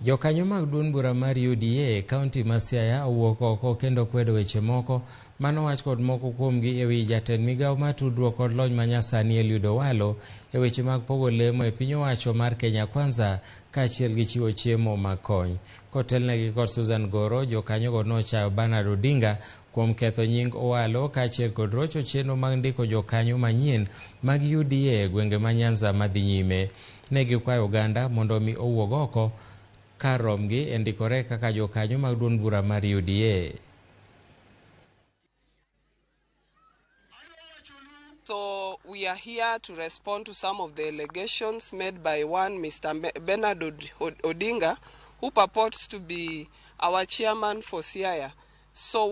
Jokanyo mag duond bura mar UDA kaunti ma Siaya owuok oko kendo kwedo weche moko manowach kod moko kuomgi ewi jatend migawo mar tudruok kod lony manyasani Eliud Owalo e weche mag pogo lemo e piny owacho mar Kenya Kwanza kaachiel gi chiwo chiemo makony. Kotelnegi kod Susan Goro, jokanyogo nochayo Bernard Odinga kuom ketho nying Owalo kaachiel kod rocho chenro mag ndiko jokanyo manyien mag UDA e gwenge ma Nyanza madhi nyime. Ne gikwayo oganda mondo mi owuog oko karomgi endikore kaka jokanyo mag duond bura mar UDA. So we are here to respond to some of the allegations made by one Mr. Bernard Odinga, who purports to be our chairman for Siaya. So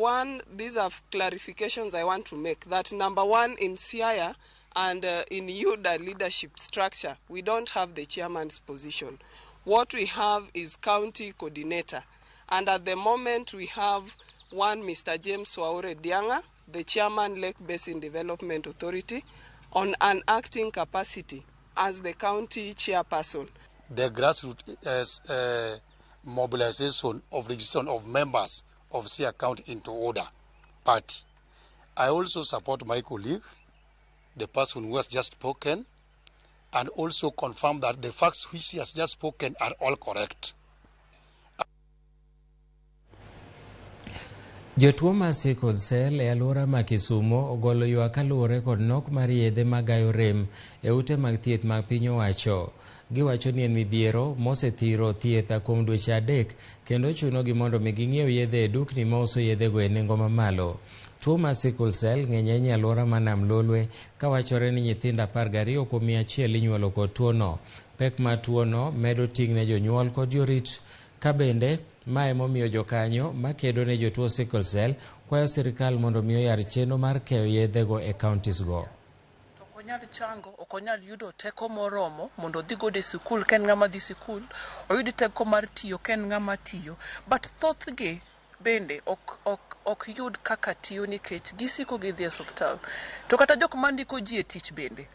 these are clarifications I want to make, that number one, in Siaya and in UDA leadership structure, we don't have the chairman's position. What we have is county coordinator. And at the moment, we have one Mr. James Waure Dianga, the chairman, Lake Basin Development Authority, on an acting capacity as the county chairperson. The grassroots mobilization of registration of members of Sia County into order party. I also support my colleague, the person who has just spoken, and also confirm that the facts which he has just spoken are all correct. Jotuo ma sickle cell e alwora ma Kisumo ogolo ywak kaluwore kod nok mar yedhe magayo rem e ute mag thieth mag piny owacho. Giwacho ni en midhiero mosethiro thieth kuom dweche 3 kendo chunogi mondo mi ging'iew yedhe e dukni ma uso yedhego e nengo mamalo. Tuo mar sickle cell ng'eny e alwora ma Nam Lolwe, ka wachore ni nyithindo 12 kuom 100 inyuolo kod tuono. Pek ma tuono medo ting' ne jonyuol kod jorit, ka bende ma emomiyo jokanyo makedo ne jotuo sickle cell kwayo sirikal mondo mi oyar chenro mar keyo yedhego e counties go. Okonyal chango, okonyal yudo teko moromo mondo odhi godo e sikul ken ng'ama dhi sikul, oyudi teko mar tiyo ken ng'ama tiyo, but thothgi bende ok yud kaka tiyo nikech gisiko gidhi e osiptal. To kata jok mandiko ji e tich bende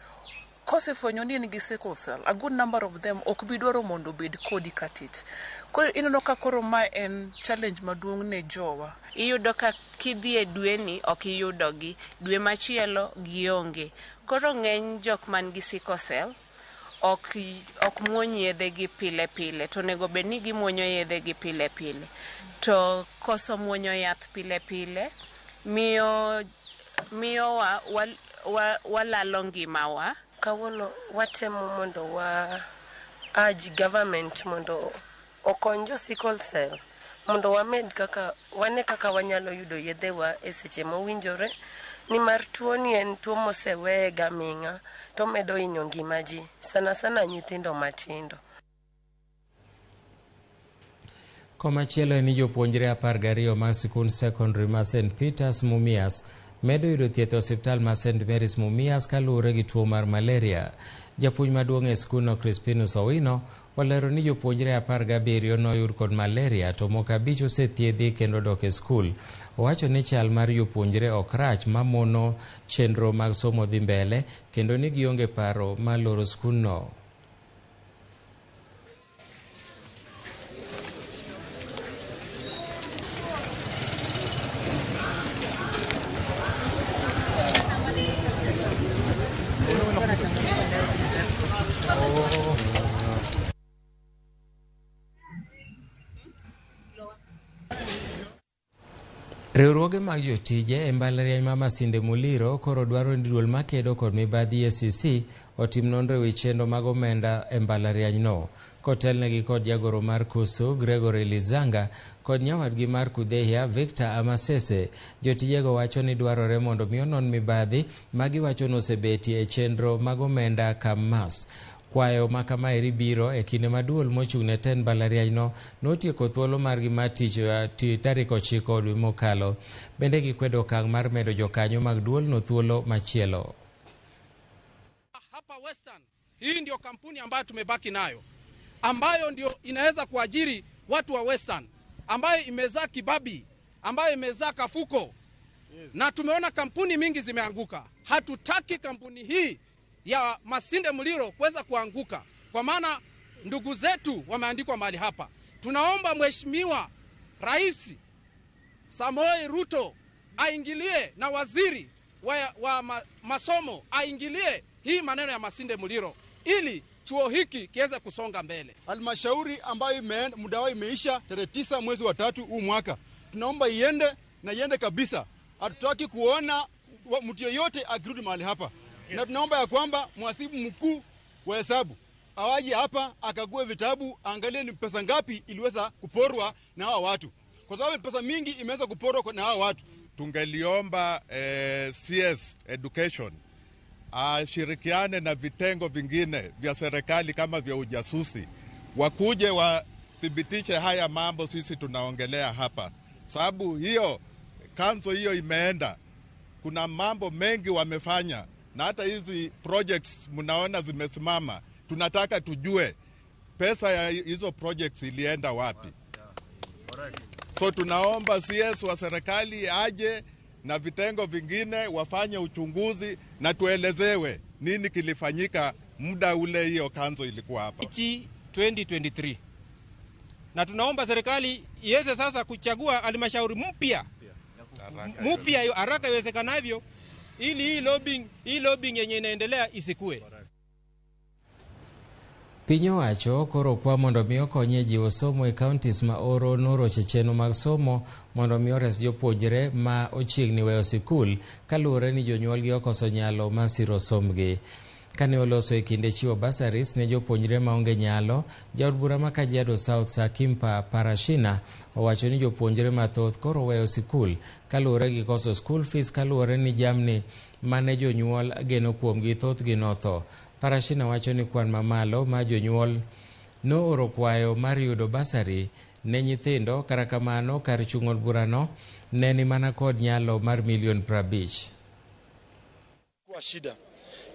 kosefwenyo ni en gi sickle cell, a good number of them ok bi dwaro mondo obed kodi ka tich. Koro ineno ka koro ma en challenge maduong' ne jowa. Iyudo ka kidhi e dwe ni ok iyudogi, dwe machielo gionge. Koro ng'eny jok man gi sickle cell ok muony yedhegi pile pile, to nego bed ni gimuonyo yedhegi pile pile. To koso muonyo yath pile pile miyo walalo ngimawa. Kawuono watemo mondo urge government mondo okony jo sickle cell mondo wamed wane kaka wanyalo yudo yedhewa e seche mowinjore, nimar tuo ni en tuo moseweye gaming'a to medo hinyo ngima ji, sana nyithindo matindo. Komachielo en ni jopuonjre 12 mag sikund secondary ma St. Peters Mumias medo yudo thieth e osiptal ma St. Mary's Mumias kaluwore gi tuo mar malaria. Japuonj maduong' e skulno Crispinus Owino olero ni jopuonjre 17 noyud kod malaria to moko 5 osethiedhi kendo dok e skul. Owacho ni chal mar jopuonjre ok rach mamono chenro mag somo dhi mbele kendo ni gionge paro mar loro skulno. Riwruoge mag jotije e mbalariany ma Masinde Muliro koro dwaro ni duol makedo kod mibadhi EACC otim nonro e wi chenro mag omenda e mbalarianyno. Kotelnegi kod jagoro mar Kusu Gregory Lizanga kod nyawadgi mar Kudehia Victor Amasese, jotijego wacho ni dwarore mondo mi onon mibadhi magiwacho ni osebetie e chenro mag omenda KAMMAST. Kwayo makamaeri biro e kinde maduol mochung' ne ten mbalarianyno notieko thuolo margi mar tich tarik 9 dwe mokalo. Bende gikwedo okang' mar medo jokanyo mag duolno thuolo machielo. Hapa Western, hii ndio kampuni ambayo tumebaki nayo, ambayo ndio inaweza kuajiri watu wa Western, ambayo imezaa Kibabi, ambayo imezaa Kafuko. Yes. Na tumeona kampuni mingi zimeanguka. Hatutaki kampuni hii ya Masinde Muliro kuweza kuanguka, kwa maana ndugu zetu wameandikwa mahali hapa. Tunaomba Mheshimiwa Rais Samoei Ruto aingilie na waziri wa masomo aingilie hii maneno ya Masinde Muliro ili chuo hiki kiweze kusonga mbele. Halmashauri ambayo muda wao imeisha tarehe 9 mwezi wa 3 huu mwaka, tunaomba iende kabisa. Hatutaki kuona mtu yeyote akirudi mahali hapa. Yes. Na tunaomba ya kwamba mhasibu mkuu wa hesabu awaje hapa akague vitabu, angalie ni pesa ngapi iliweza kuporwa na hawa watu, kwa sababu pesa mingi imeweza kuporwa na hawa watu. Tungeliomba CS Education ashirikiane na vitengo vingine vya serikali kama vya ujasusi, wakuje wathibitishe haya mambo sisi tunaongelea hapa, sababu hiyo kanzo hiyo imeenda, kuna mambo mengi wamefanya, na hata hizi projects mnaona zimesimama. Tunataka tujue pesa ya hizo projects ilienda wapi. So tunaomba CS wa serikali aje na vitengo vingine wafanye uchunguzi na tuelezewe nini kilifanyika muda ule hiyo kanzo ilikuwa hapa. 2023. Na tunaomba serikali iweze sasa kuchagua halmashauri mpya haraka iwezekanavyo, ili hii lobbying yenye inaendelea isikue. Piny owacho koro kwa mondo mi okonye jiwo somo e counties ma oro noro checheno mag somo mondo mi ores jopuonjre ma ochiegni weyo sikul kaluwore ni jonyuolgi okoso nyalo masiro somgi. Kane oloso e kinde chiwo basaris ne jopuonjre maonge nyalo, jaod bura ma Kajiado South Sakimpa Parashina owacho ni jopuonjre mathoth koro weyo sikul kaluwore gi koso school fees kaluwore ni jamni mane jonyuol geno kuomgi thothgi notho. Parashina wacho ni kwan mamalo ma jonyuol no oro kwayo mar yudo basari ne nyithindo, kara kamano kar chung'ol burano ne ni mana kod nyalo mar milioni 50. Kwa shida.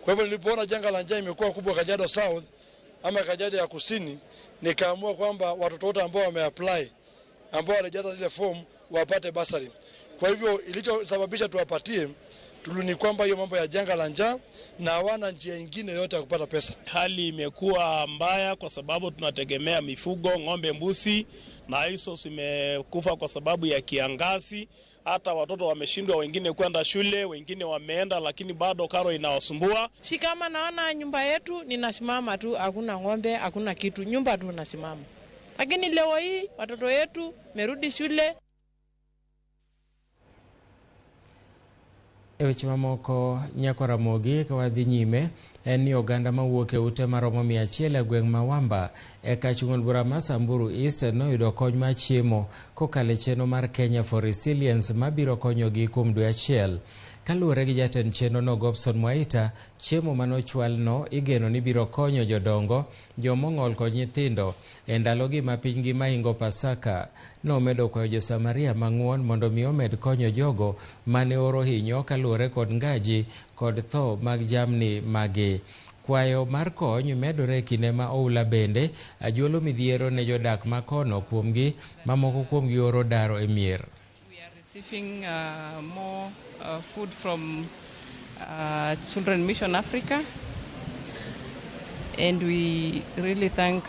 Kwa hivyo nilipoona janga la njaa imekuwa kubwa Kajiado South ama Kajiado ya Kusini, nikaamua kwamba watoto wote ambao wameapply, ambao walijaza zile form wapate basari. Kwa hivyo ilichosababisha tuwapatie tuluni kwamba hiyo mambo ya janga la njaa na hawana njia nyingine yote ya kupata pesa. Hali imekuwa mbaya kwa sababu tunategemea mifugo, ng'ombe, mbuzi, na hizo zimekufa kwa sababu ya kiangazi. Hata watoto wameshindwa wengine kwenda shule, wengine wameenda lakini bado karo inawasumbua. Si kama naona nyumba yetu ninasimama tu, hakuna ng'ombe, hakuna kitu, nyumba tu nasimama. Lakini leo hii watoto wetu merudi shule. Eweche mamoko nyako Ramogi ka wadhi nyime en ni oganda mawuok e ute maromo 100 e gweng' ma Wamba e kachung'ol bura ma Samburu East noyudo kony mar chiemo kokalo chenro mar Kenya for Resilience mabiro konyogi kuom dwe achiel. Kaluwore gi jatend chenro no Gobson Mwaita, chiemo manochwalno igeno ni biro konyo jodongo, jomong'ol kod nyithindo e ndalogi ma pinygi mahingo Pasaka. Nomedo kwayo jo-Samaria mang'uon mondo mi omed konyo jogo mane oro hinyo kaluwore kod ngaji kod tho mag jamni magi. Kwayo mar kony medore kinde ma oula bende ajuolo midhiero ne jodak makono kuomgi, mamoko kuomgi oro daro e mier. Receiving more food from Children Mission Africa, and we really thank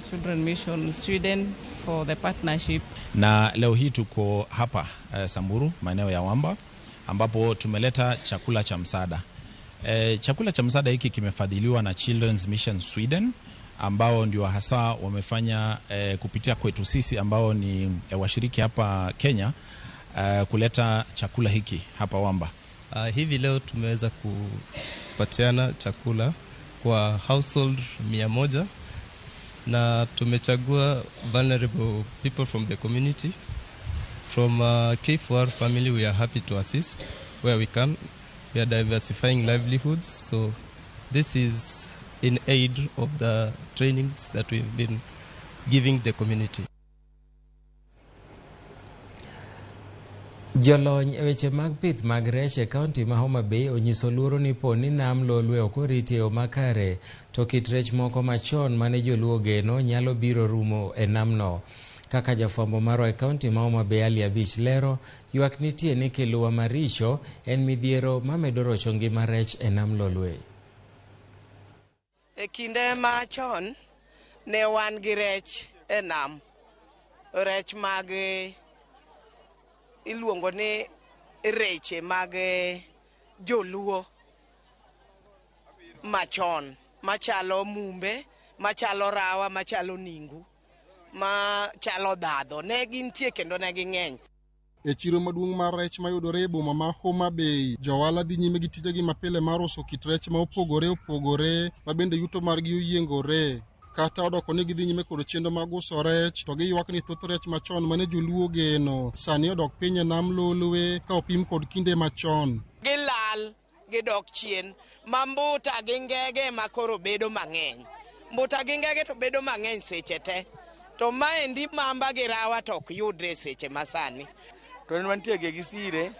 Children Mission Sweden for the partnership. Na leo hii tuko hapa Samburu, maeneo ya Wamba, ambapo tumeleta chakula cha msaada. Chakula cha msaada hiki kimefadhiliwa na Children's Mission Sweden, ambao ndio hasa wamefanya kupitia kwetu sisi ambao ni washiriki hapa Kenya, kuleta chakula hiki hapa Wamba. Hivi leo tumeweza kupatiana chakula kwa household 100 na tumechagua vulnerable people from the community. From K4 family we are happy to assist where we can. We are diversifying livelihoods, so this is in aid of the trainings that we've been giving the community. Jolony e weche mag pith mag rech e kaunti ma Homa Bay onyiso luoro ni poni nam lolwe ok oriti e yo makare, to kit rech moko machon mane joluo geno nyalo biro rumo e namno. Kaka jafwambo maro e kaunti ma Homa Bay Ali Abich lero, ywak nitie ni kiluwa maricho en midhiero mamedo rocho ngima rech e nam lolwe. E kinde machon ne wan gi rech e nam, rech mag iluongo ni reche mag joluo machon, machalo mumbe, machalo rawa, machalo ningu, machalo dhadho. Ne gintie kendo ne ging'eny. E chiro maduong' mar rech mayudore e boma ma Homa Bay, johala dhi nyime gi tijegi mapile mar uso kit rech ma opogore opogore, ma bende yuto margi oyiengore. Kata odoko ni gidhi nyime kod chenro mag uso rech, to giywak ni thoth rech machon mane joluo geno sani odok piny e nam lolwe ka opim kod kinde machon. Gilal, gidok chien, ma mbuta gi ngege ma koro bedo mang'eny. Mbuta gi ngege to bedo mang'eny seche te. To maendi mamba gi rawa to ok yudre seche masani. to ne wantie gi gisire,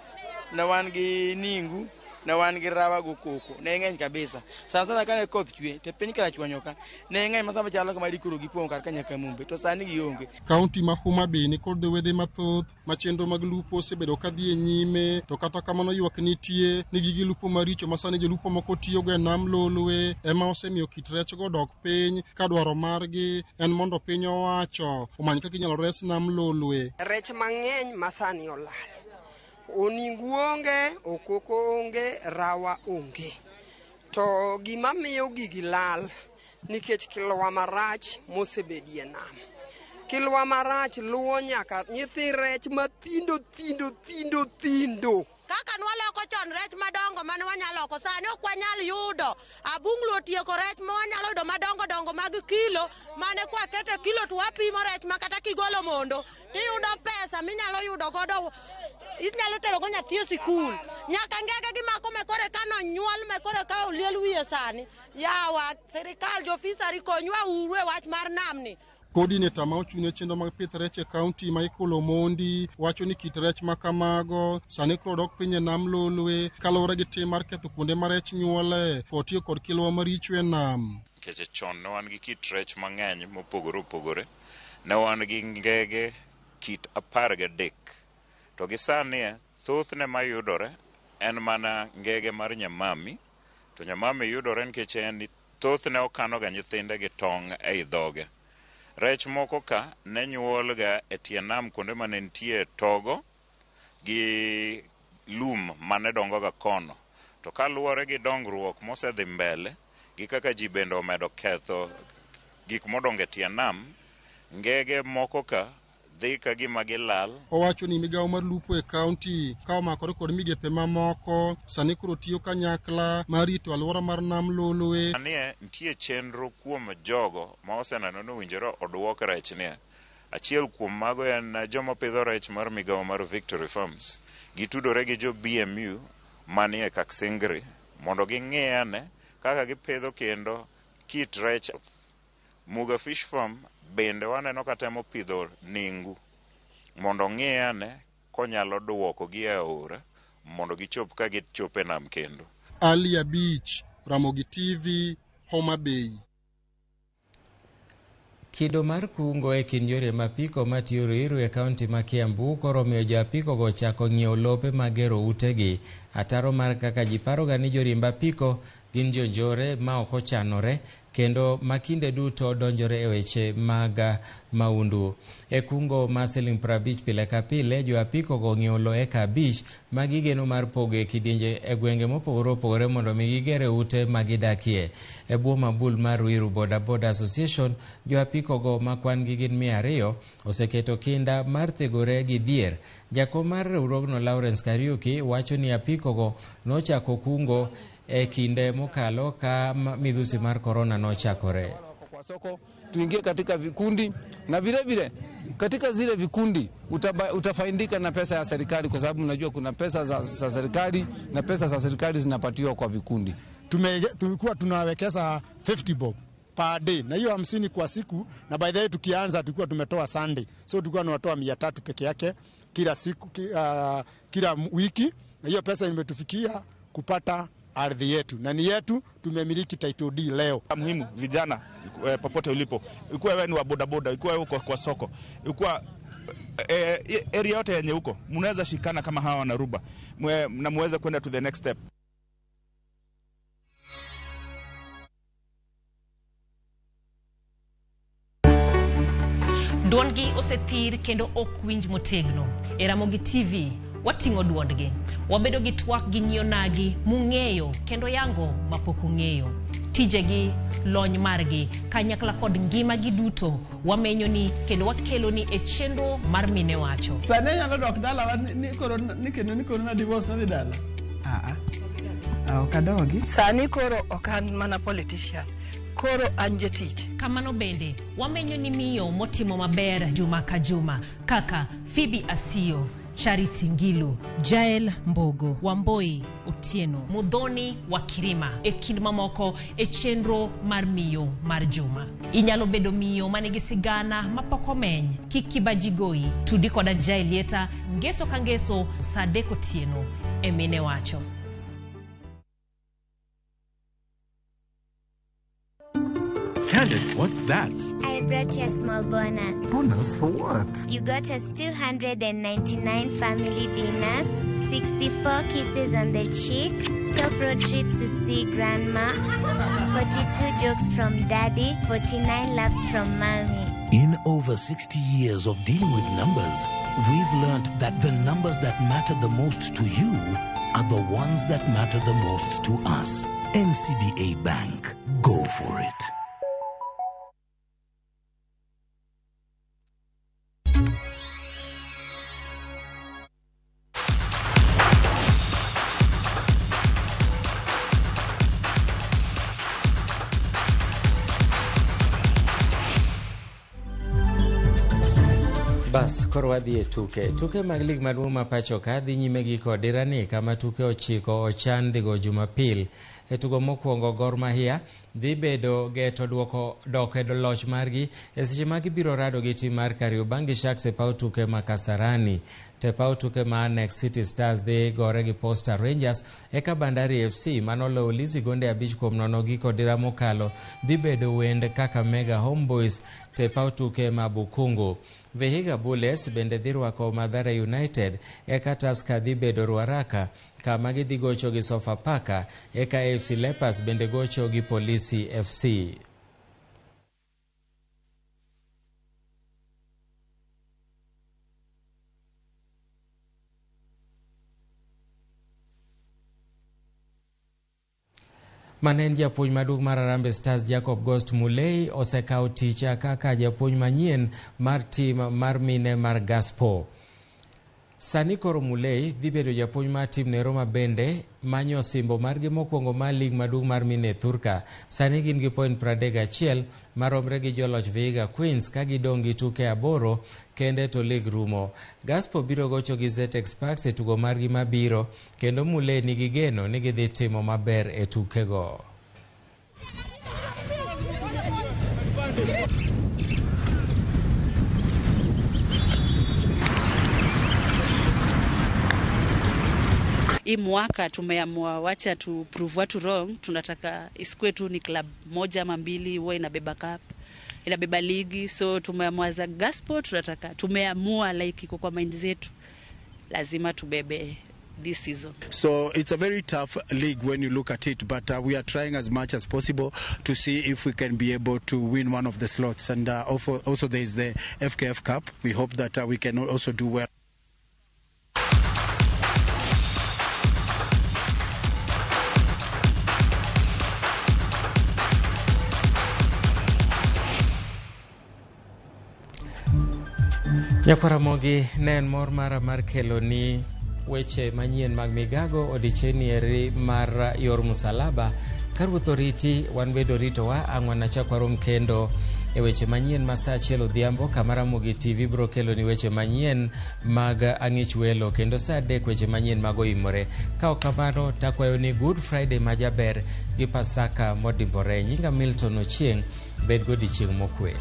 ne wan gi ningu, ne wan gi rawa go koko, ne ng'eny kabisa. Sana kane koth chwe, te piny kara chwanyo ka, ne ng'eny masama chalo kama dikoro gipong' kar ka nyaka Mumbe, to sani gionge. Kaunti ma Homa Bay ni kod wedhe mathoth ma chenro mag lupo osebedo ka dhi e nyime, to kata kamano ywak nitie ni gige lupo maricho ma sani jolupo moko tiyogo e nam Lolwe ema osemiyo kit rech go dok piny, ka dwaro margi en mondo piny owacho omany kaka inyalo res nam Lolwe. Rech mang'eny ma sani olal. Oningu onge, okoko onge, rawa onge. To gima miyo gigi lal nikech kilwa marach mosebedie nam. Kilwa marach luwo nyaka nyithi rech mathindo. Kaka nwaloko chon rech madongo mane wanyaloko sani ok wanyal yudo. Abunglo otieko rech ma wanyalo yudo madongo mag kilo mane kwa kete kilo to wapimo rech makata kigolo mondo tiyudo pesa minyalo yudo godo. Inyalo tero go nyathi e sikul. Nyaka ngege gi mako mekore kano nyuol mekore ka oliel wiye sani. Yawa sirikal jofisari konywa uru e wach mar namni. Coordinator ma ochung' chenro mag pith rech e kaunti ma Ikolo Mondi wacho ni kit rech ma kamago sani koro dok piny e nam Lolwe kaluwore gi tim mar ketho kuonde ma rech nyuole kod tiyo kod kilwa maricho e nam. Nikech chon ne wan gi kit rech mang'eny mopogore opogore, ne wan gi ngege kit 13 to gi sani thothne mayudore en mana ngege mar nyamami, to nyamami yudore nikech en thothne okano ga nyithinde gi tong' ei dhoge. Rech moko ka ne nyuol ga e tie nam kuonde mane nitie togo gi lum mane dongo ga kono, to kaluwore gi dongruok mosedhi mbele gi kaka ji bende omedo ketho gik modongo e tie nam, ngege moko ka dhi ka gima gilal. Owacho ni migawo mar lupo e kaunti ka omakore kod migepe mamoko sani koro tiyo kanyakla mar rito alwora mar nam Lolwe. Anie nitie chenro kuom jogo ma oseneno ni owinjore odwok rech nie. Achiel kuom mago en joma pidho rech mar migawo mar Victory Farms. Gitudore gi jo BMU manie Kaksingri mondo ging'e ane kaka gipidho kendo kit rech. Muga Fish Farm bende waneno ka temo pidho ningu mondo ng'e ane konyalo duoko gi e aora mondo gichop ka gichop e nam kendo. Alia Beach, Ramogi TV, Homa Bay. Kido mar kungo e kind yore mapiko matiyo Ruiru e kaunti ma Kiambu koro miyo jo apiko go chako ng'iewo lope magero utegi. Ataro mar kaka ji paroga ni jorimb apiko gin jonjore ma ok ochanore kendo makinde duto donjore e weche mag maundu. E kungo ma siling 50 pile ka pile, jo apiko go ng'iewo lo eka 5 ma gigeno mar pogo e kidienje e gwenge mopogore opogore mondo mi gigere ute magidakie. E bwo mabul mar Ruiru Boda Boda Association, jo apiko go ma kwan gi gin 200 oseketo kinda mar thegore gi dhier. Jakom mar riwruogno Lawrence Kariuki wacho ni apiko go nochako kungo e kinde mokalo ka midhusi mar korona nochakore. Kwa soko tuingie katika vikundi na vile vile katika zile vikundi utafaidika na pesa ya serikali, kwa sababu unajua kuna pesa za serikali na pesa za serikali zinapatiwa kwa vikundi. Tulikuwa tunawekeza 50 bob per day na hiyo 50 kwa siku, na by the way tukianza tulikuwa tumetoa Sunday, so tulikuwa tunatoa 300 peke yake kila siku kila wiki, na hiyo pesa imetufikia kupata ardhi yetu na ni yetu, tumemiliki title deed leo. Muhimu vijana popote ulipo, ikuwa wewe ni wa bodaboda, ikuwa uko kwa soko, ikuwa area yote yenye huko, mnaweza shikana kama hawa wanaruba na muweze kwenda to the next step. Duondgi osetir kendo ok winj motegno. E Ramogi TV wating'o duondgi, wabedo gi twak gi nyionagi mung'eyo kendo yango mapok ung'eyo. Tijegi, lony margi, kanyakla kod ngima gi duto wamenyo ni kendo wakelo ni e chenro mar mine wacho. Sane nyalo dok dala ni koro na divorce na dhi dala. Okadogi. Sani koro okan mana politician. Koro anje tich. Kamano bende, wamenyo ni miyo motimo maber juma ka juma, kaka Phoebe Asio, Charity Ngilu, Jael Mbogo, Wamboi Otieno, Mudhoni wa Kirima, e kind mamoko e chenro mar miyo mar juma. Inyalo bedo miyo manigi sigana mapoko meny, kikibajigoi, tudi koda Jaelieta, ngeso kangeso, Sadeko Tieno, emine wacho. Candace, what's that? I brought you a small bonus. Bonus for what? You got us 299 family dinners, 64 kisses on the cheeks, 12 road trips to see grandma, 42 jokes from daddy, 49 laughs from mommy. In over 60 years of dealing with numbers, we've learned that the numbers that matter the most to you are the ones that matter the most to us. NCBA Bank. Go for it. Bas, koro wadhi e tuke mag lig maduong' ma pacho ka dhi nyime gi kodirani kama tuke 9 ochan dhigo Jumapil. E tugo mokwongo Gor Mahia dhi bedo geto dok e loch margi e seche ma gibiro rado gi tim mar Kariobangi Sharks e paw tuke ma Kasarani. Te paw tuke ma Next City Stars dhi gore gi Posta Rangers, eka Bandari FC manoloo Lizi gonde 5-0 gi kodira mokalo dhi bedo wend kaka Mega Homeboys te paw tuke ma Bukungu. Vihiga Bullets bende dhi rwako Mathare United, eka Tusker dhi bedo Ruaraka kama gidhi gocho gi Sofapaka, eka AFC Leopards bende gocho gi Polisi FC. Manen japuonj maduong' mar Harambee Stars Jacob Ghost Mulee osekawo tich kaka japuonj manyien mar tim mar mine mar Gaspo. Sani koro Mulee dhi bedo japuonj mar tim ne Roma bende manyo simbo margi mokwongo mar lig maduong' mar mine Thurka. Sani gin gi point 31 maromre gi joloch Vihiga Queens ka gidong' gi tuke 8 kende to lig rumo. Gaspo biro gocho gi Zetex Sparks e tugo margi mabiro, kendo Mulee nigi geno ni gidhi timo maber e tukego. Hii mwaka tumeamua wacha tu prove watu wrong. Tunataka isikwe tu ni club moja ama mbili huwa inabeba cup, inabeba ligi. So tumeamua za Gaspo, tumeamua like iko kwa mind zetu lazima tubebe this season. So it's a very tough league when you look at it, but we are trying as much as possible to see if we can be able to win one of the slots. And also there is the FKF Cup. We hope that we can also do well. Ramogi ne en mor mara mar kelo ni weche manyien mag Migago odichenieri mar yor musalaba. Karuoth oriti wan bedo ritowa ang'wan achakwarom kendo e weche manyien masa achiel odhiambo kama Ramogi TV bro kelo ni weche manyien mag ang'ich welo kendo saa 3 weche manyien mag oimore. Ka kamano takwayo ni Good Friday majaber gi Pasaka modimbore. Nyinga Milton Ochieng, bed godichieng' mokwe.